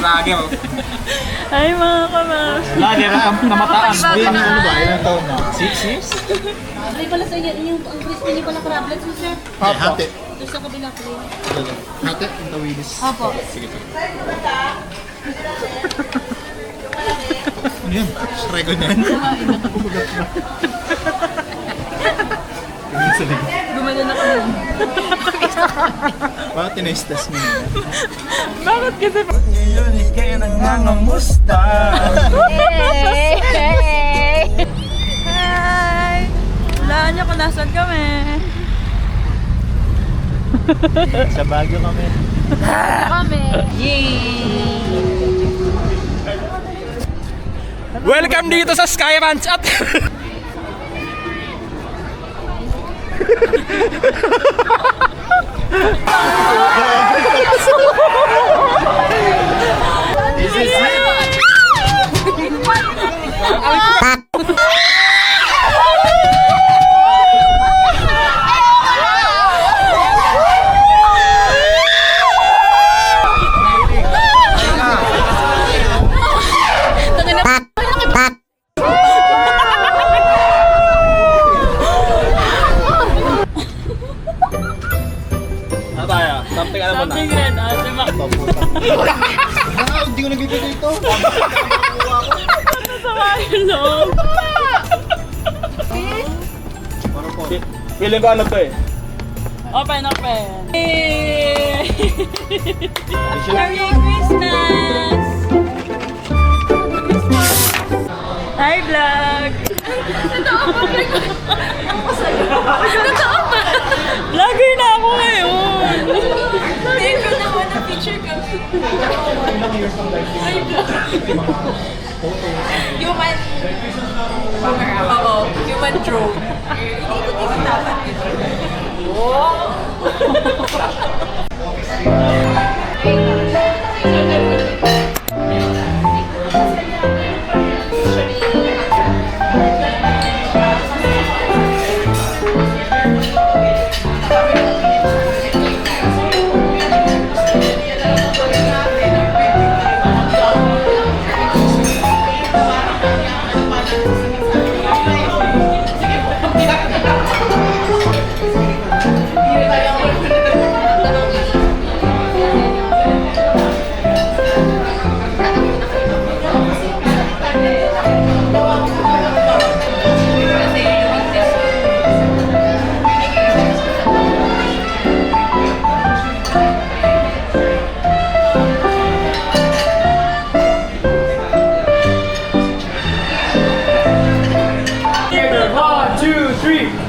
lagi oh. Ay mga kamams. Lagi namataan. Ano ba? Ilang taon na? 6 years? Ay pala sa yung ang crispy niyo pala crablets mo sir. Hati. Doon sa kabila ko. Hati, yung tawilis. Opo. Sige. Ano yan? Try ko na yan. Gumano na kami. Bakit tinaste-test mo na? Bakit kasi? Ngayon ikay nangangamusta. Hey! Hi! Walaan niyo kung nasan kami. Sa Baguio kami. Kami. Welcome dito sa Sky Ranch at This is it! ano tayo? Something alam mo na. Something red, ate Mac. Hindi ko nabibigay ito. Masama yung loob. Feeling ko ano to eh. Open, open. Yay! Merry Christmas! Hi, vlog! Vlogger na ako ngayon! Thank you naman na picture kami. Human. Oo, human drone. Ikot-ikot dapat yun.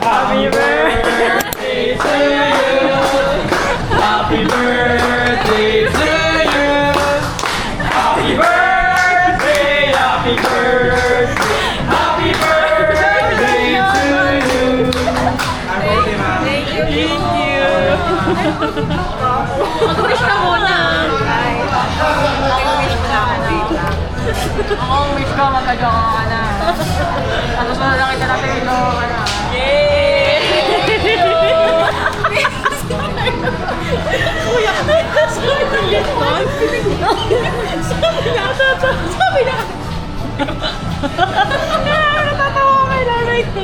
Happy birthday to you! Happy birthday to you. Happy birthday, happy birthday, happy birthday to you. Thank you! Mag-wish ka muna. Mag-wish ka lang. Ako wish ko magkagawa ka na. Tapos wala lang kita natin ito. Yay! Kuya, sabi ng gitman. Sabi na. Natatawa kay nanay ko.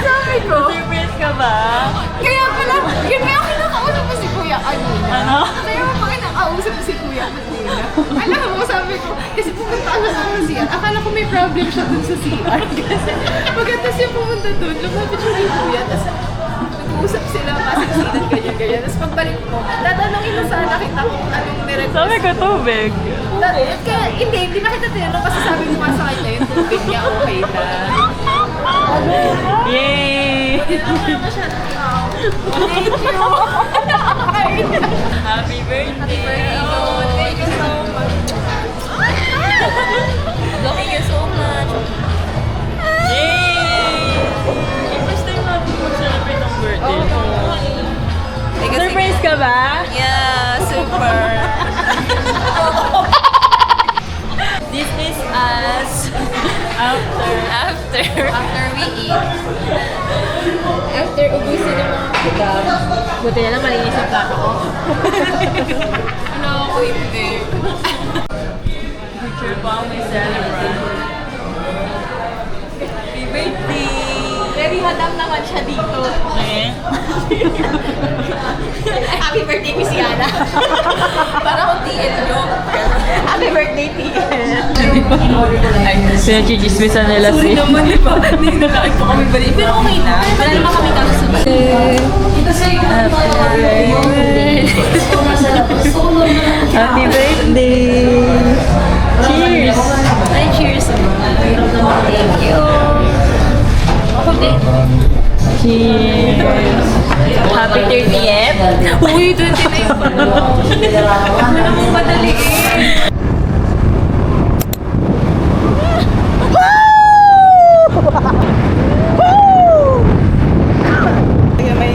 Sabi ko. Surprise ka ba? Kaya pala, yun may ako kinakausap ko si Kuya kanina. Ano? Kaya pa kinakausap ko si Kuya kanina. Alam mo, sabi ko, kasi pumunta ako sa CR. Akala ko may problem siya dun sa CR. Kasi pagkatapos yung pumunta dun, lumapit siya kay Kuya. Tapos nag-uusap sila, masigsinan, ganyan-ganyan. Tapos pagbalik ko, tatanungin mo sana kita kung anong nirequest. Sabi ko tubig. Kaya, hindi na kita tinanong kasi sabi ko nga sa kanya yung tubig niya okay na. Yay! Hindi naman masyadong tao. Thank you! Happy birthday! Thank you so much. Thank you so much. Yay! First time natin mag-celebrate ng birthday. Surprise ka ba? Yeah, super. This is us after we eat. After ubusin ng mga kudam. Buti na lang malinis yung plato ko. Ano ako hindi. celebrate. Happy birthday! Very hadam naman siya dito. Happy birthday, Miss Yana. Para akong TL joke. Happy birthday, TL. Ay, sinachichismisan nila si... naman, di ba? Hindi na nakit po kami balik. Pero okay na. Wala naman kami kasunod. Happy birthday! Cheers! Ay, cheers. Thank you. Ako din. Cheers! Happy 30th! Uy, 29 pa lang. Ano namang madaliin?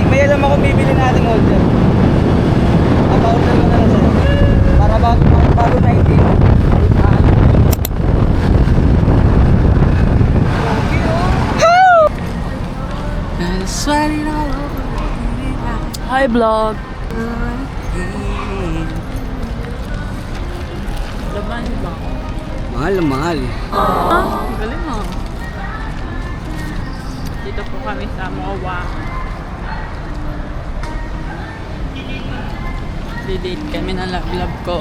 May alam ako bibili nating order. Pa-order ko na lang sa'yo. Para bago 19. Hi, vlog! Laban ba? Mahal na mahal. Galing mo. Dito po kami sa Mowa. Didate kami ng love ko.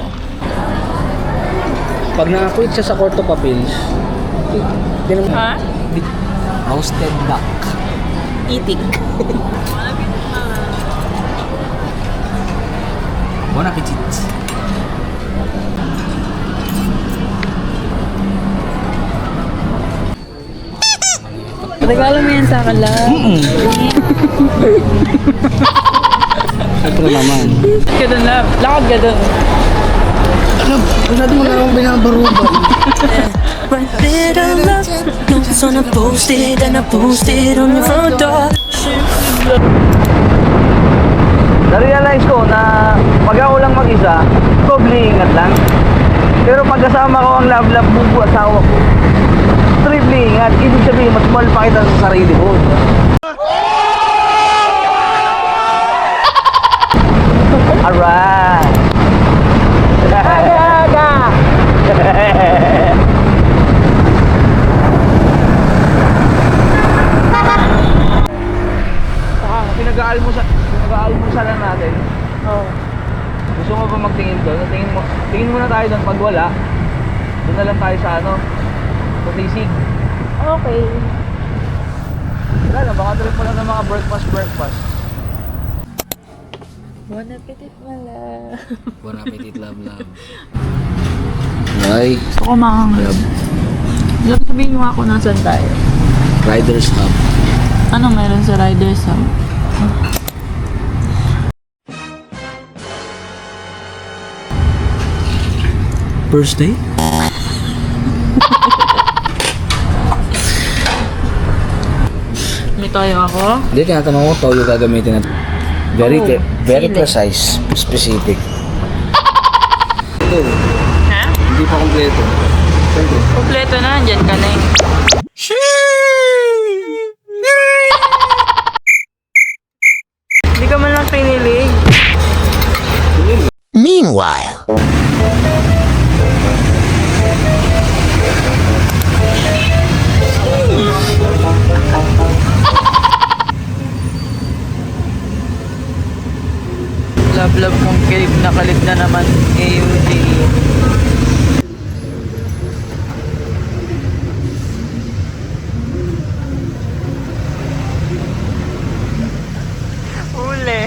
Pag nakakwit siya sa Court of Appeals, Ha? roasted duck. Itik. Bon appetit. Regalo mo yan sa akin lang. Siyempre naman. Ka dun, love. Lakad ka dun. Masyado mo na akong binabaruban. Write a love notes on a post-it and I post it on your front door. Na-realize ko na pag ako lang mag-isa, probably ingat lang. Pero pag kasama ko ang love-love bubu asawa ko, triply ingat. Ibig sabihin, mas mahal pa kita sa sarili ko. Alright! Pinag-aalmusalan natin. Oh. Gusto mo ba magtingin doon? Tingin muna tayo doon pag wala. Doon na lang tayo sa ano, sa sisig. Okay. Wala na, baka trip pa lang ng mga breakfast. Bon appetit, mala. Bon appetit, love. Right, Gusto ko makanglab. Love, sabihin mo ako nasan tayo. Riders Hub. Ano meron sa Riders Hub? First date? May toyo ako. Hindi, tinatanong ko, toyo gagamitin natin. Very, Oh, very sili. precise, specific. Ito, Ha? hindi pa kompleto. Siyempre. Kompleto na, andyan ka na eh. Hindi ka man lang pinilig. Meanwhile, Love kong kilip na kalip na naman. AUD. Uli.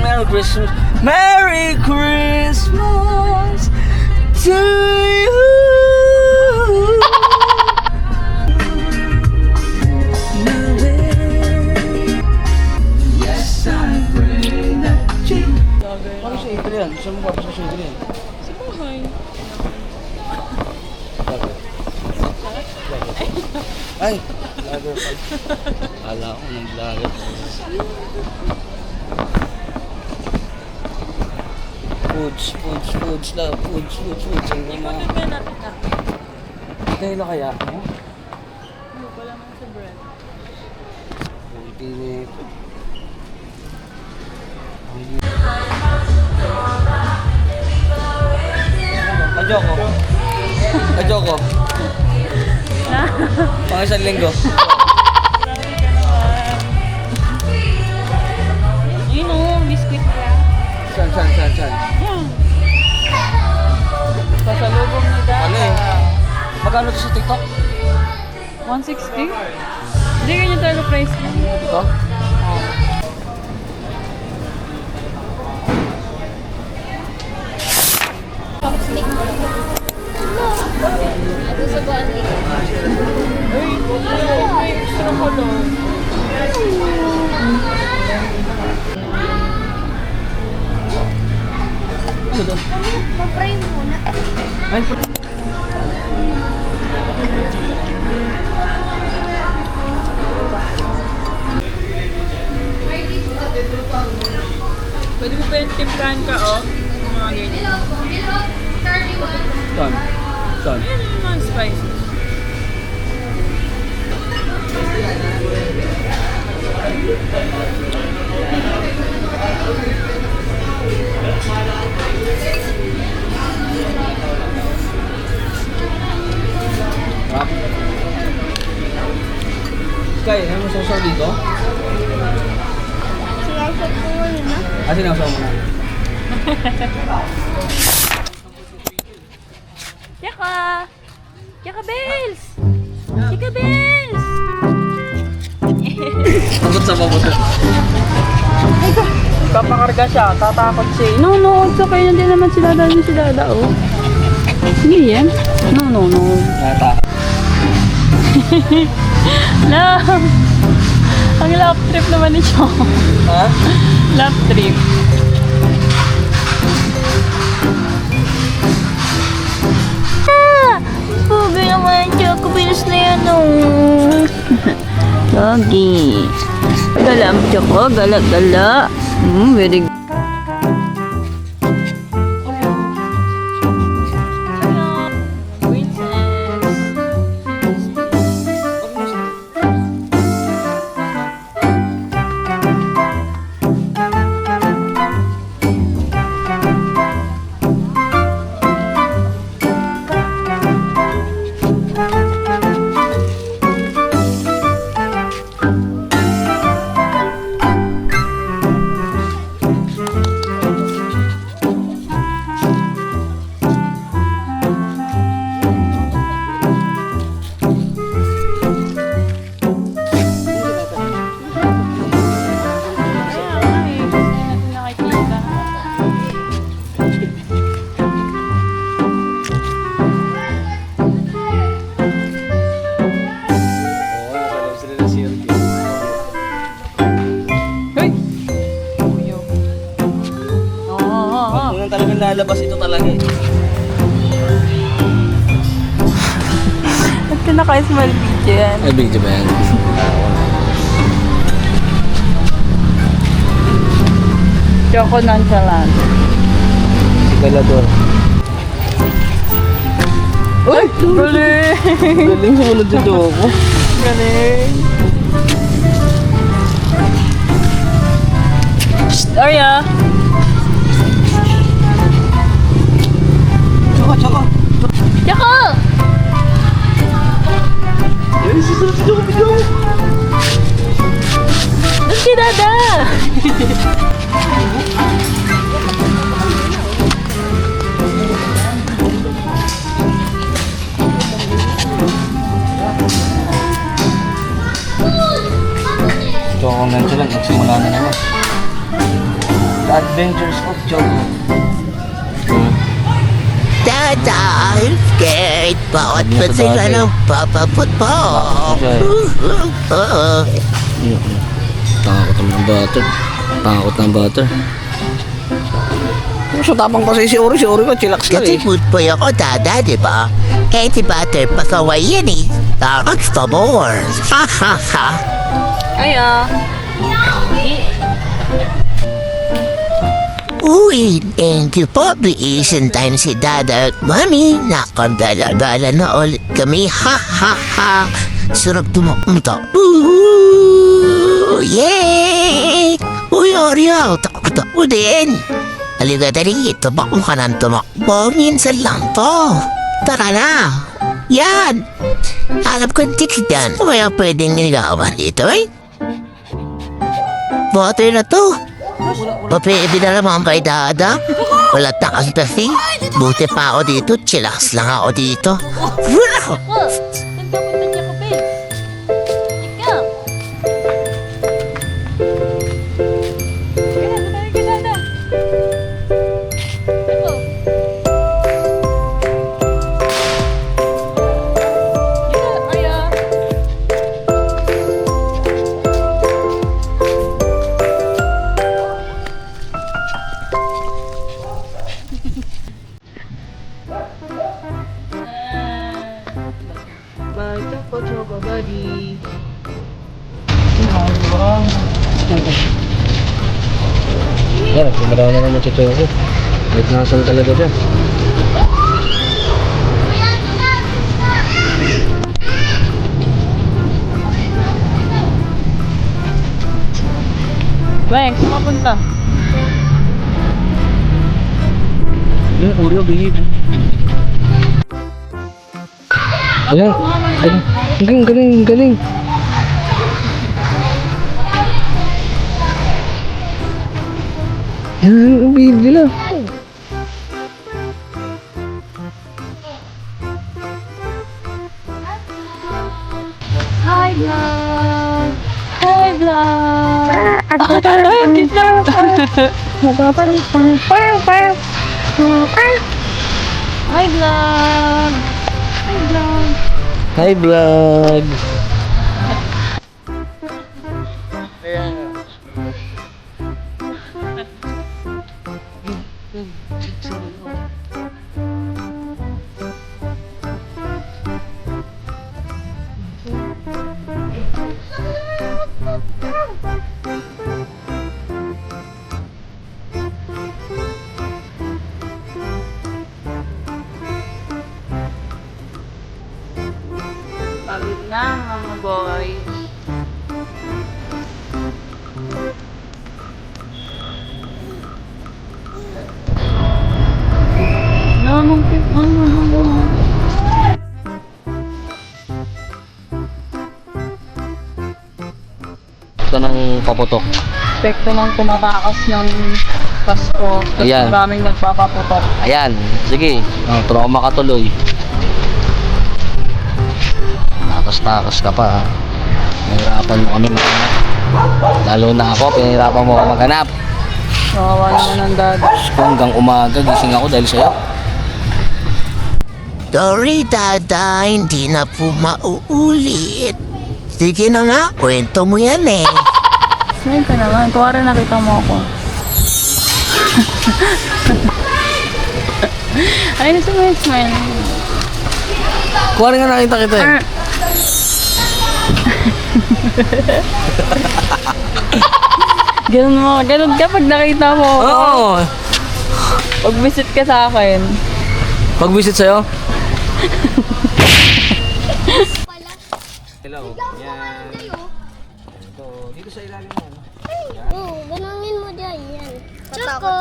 Merry Christmas. Merry Christmas to you. Yes, I pray that you. Ano sa April yan? Saan mo pa sa April yan? Sa buhay. Ay, Kala ko ng vlogger. Foods lang. Foods. Ang mga... Ikaw natin na. Dahil na kaya ako? Wala man sa bread. Pinit. Ajoko. Pang isang linggo. Yun o, biscuit ka. Saan? Yan. Pasalubong ni Dada. Ano eh? Magkano to sa TikTok? 160? Hindi ganyan talaga price niya. Ito? Ito sa buwan dito. May extra ko lang. Ma-fry muna. Ay, Pwede mo pa yung timplahan ka, oh. Mga ganyan. saan? Yan yung mga spices. Rap. Sky, ano mo sausaw dito? Sinausaw mo na. Yaka Bells! Yaka Bells! Pagod sa pabuto. Papakarga siya, tatakot siya. No, it's okay na din naman sila dahil sila oh. Hindi yan. No. Nata. No! Ang lap trip naman ni Chong. Ha? Lap trip. Pogi naman siya. Kubilis na yan, oh. Pogi. Gala ang tsaka. Gala. Very good. Unang talagang lalabas ito talaga eh. Ba't ka naka-small video yan? Ay, video ba yan? Choco nonchalant. Si Galador. Uy! Galing! Galing sumunod si Choco. Galing! Shh! Arya! Choco! Choco! Ay, susunod si Choco, video! Doon si Dada! Choco nga lang, nagsimula na naman. The Adventures of Choco. Dada, I'm scared. Bakit ba sila ng papaput po? Takot ng butter. So tapang pa si Ori ko, chillax lang Kasi eh. food boy ako, Dada, di ba? Eh, si Butter, pasaway yan eh. Por favor. Ha ha ha. Kaya. Uy, thank you po. Biisin time si Dada at Mami. Nakabala-bala na ulit kami. Ha ha ha. Sarap tumakmuta. Yay! Uy, Oreo, takbo din. Halika dali, tumakbo ka ng tumakbo. Minsan lang to. Tara na. Yan. Alam ko ang tiks yan. Kaya pwedeng niligawan dito eh. Water na to. Papiibig na naman kay Dada. Wala takas kasi. Buti pa ako dito. Chillax lang ako dito. Oh, saan ka punta niya ka, babe? Ikaw. Kaya, matawag ka sana. Ito. Ika, Aya. Yan, kumaraw na naman si Choco. Kahit nasan talaga siya. Beng, saan ka punta? Oreo, behave. Ayan. Galing, galing, galing. Yan, behave nila. Hi, vlog! Hi, vlog! Hi, vlog! Hi, vlog! Hi, vlog. Pagod na, mga boys. Namang Ito ng paputok. Epekto ng tumatakas ng Pasko. Tapos Ayan. maraming nagpapaputok. Ayan, sige. Ang trauma ka tuloy. Takas-takas ka pa. Pinahirapan mo kami maghanap. Lalo na ako, pinahirapan mo ako maghanap. Kawawa naman ang dad. Hanggang umaga, gising ako dahil sa'yo. Sorry, Dada. Hindi na po mauulit. Sige na nga, kwento mo yan eh. Smile ka naman. Kuwari nakita mo ako. Ay, smile, smile. Kuwari nga nakita kita eh. Ganun ka pag nakita mo ako. Oo. Pag-visit ka sa akin. Pag-visit sa'yo? Hello. Yan. Ito, dito sa ilalim mo. Oo, ganungin mo dyan. Yan. Choco!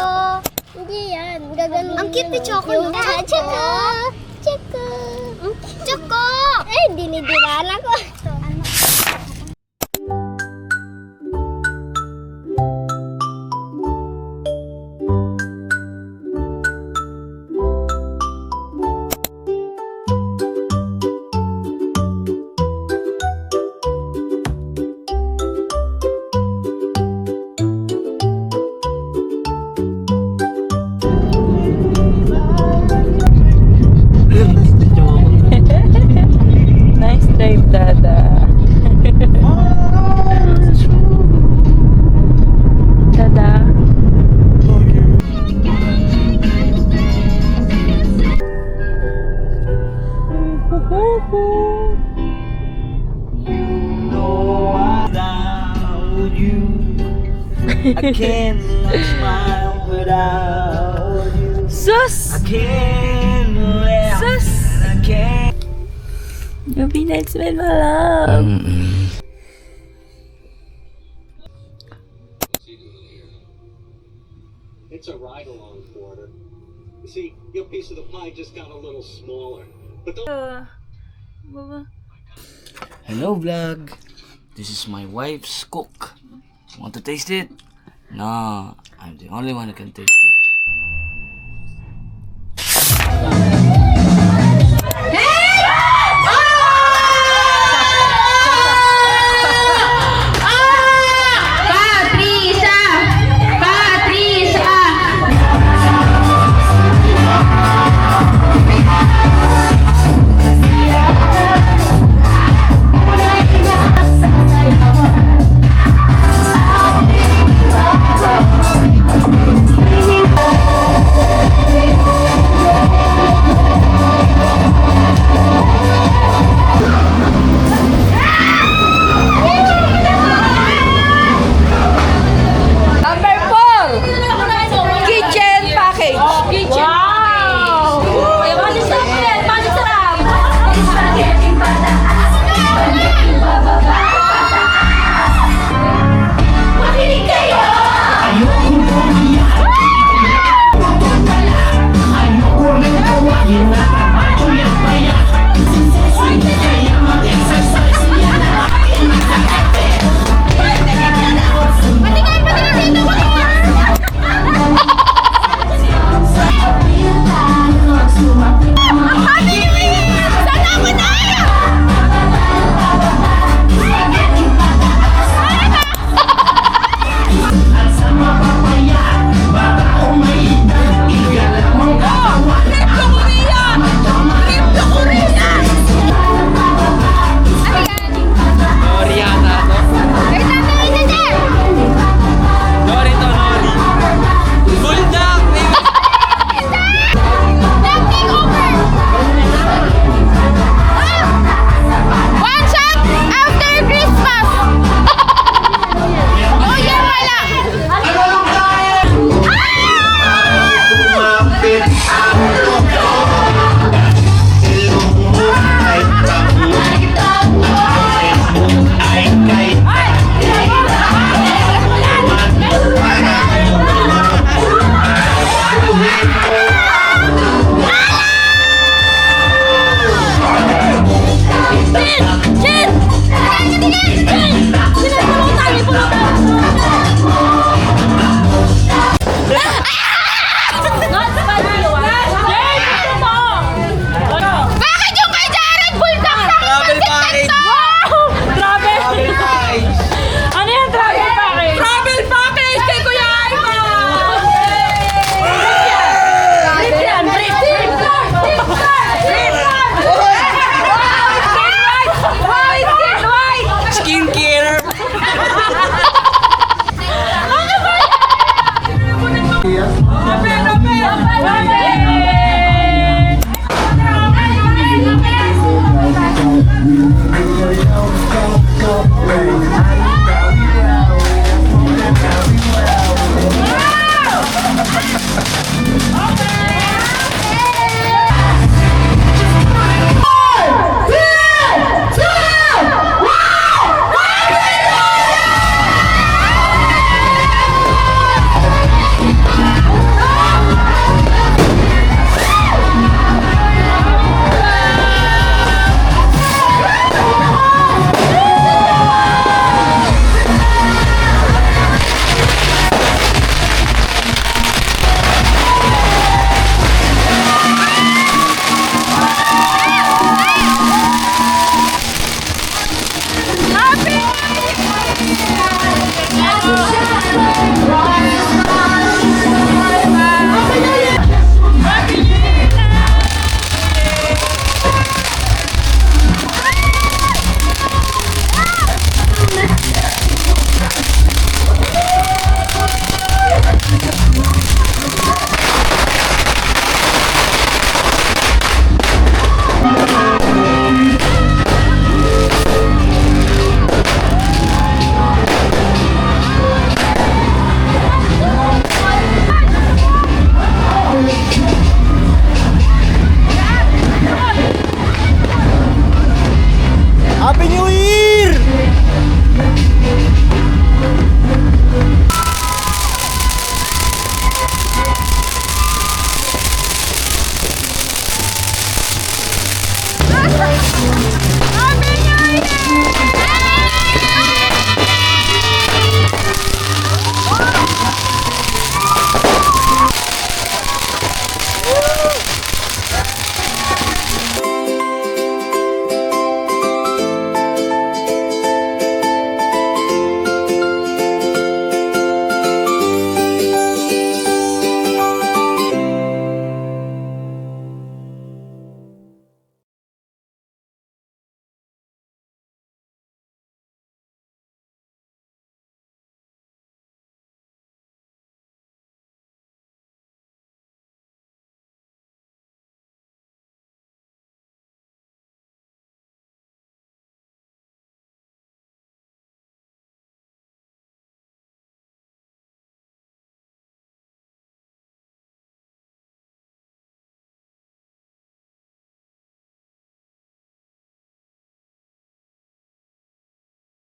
Hindi yan. Gaganon. Ang cute ni Choco. Choco! Choco! Choco! Eh, dinidilaan ako. Nice drive, Dada. I cannot smile without you. Sus! I can't laugh. Sus! I can't. Yung peanuts man, my love. It's a ride along for her. You see, your piece of the pie just got a little smaller. But don't Hello vlog. This is my wife's cook. Want to taste it? No, I'm the only one who can taste it. Happy New Year!